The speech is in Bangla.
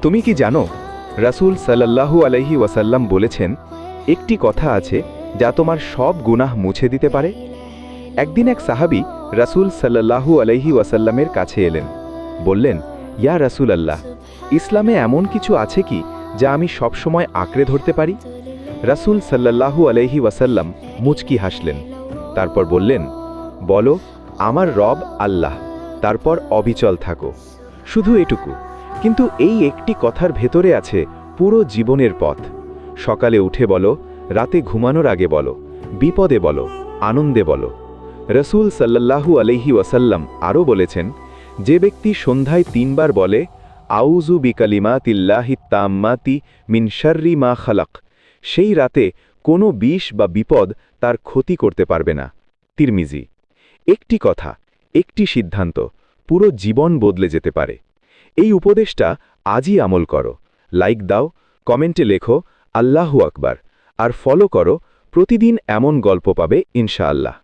তুমি কি জানো রাসূল সাল্লাল্লাহু আলাইহি ওয়াসাল্লাম বলেছেন একটি কথা আছে যা তোমার সব গুনাহ মুছে দিতে পারে। একদিন এক সাহাবী রাসূল সাল্লাল্লাহু আলাইহি ওয়াসাল্লামের কাছে এলেন, বললেন, ইয়া রাসূলাল্লাহ, ইসলামে এমন কিছু আছে কি যা আমি সবসময় আঁকড়ে ধরতে পারি? রাসূল সাল্লাল্লাহু আলাইহি ওয়াসাল্লাম মুচকি হাসলেন, তারপর বললেন, বলো, আমার রব আল্লাহ, তারপর অবিচল থাকো। শুধু এটুকু, কিন্তু এই একটি কথার ভেতরে আছে পুরো জীবনের পথ। সকালে উঠে বলো, রাতে ঘুমানোর আগে বলো, বিপদে বলো, আনন্দে বলো। রাসূল সাল্লাল্লাহু আলাইহি ওয়াসাল্লাম আরও বলেছেন, যে ব্যক্তি সন্ধ্যায় ৩ বার বলে, আউযু বিকালিমাতিল্লাহিত তাম্মাতি মিন শাররি মা খালাক, সেই রাতে কোনো বিষ বা বিপদ তার ক্ষতি করতে পারবে না। তিরমিজি। একটি কথা, একটি সিদ্ধান্ত পুরো জীবন বদলে যেতে পারে। এই উপদেশটা আজই আমল করো। লাইক দাও, কমেন্টে লেখো আল্লাহু আকবার, আর ফলো করো। প্রতিদিন এমন গল্প পাবে ইনশাআল্লাহ।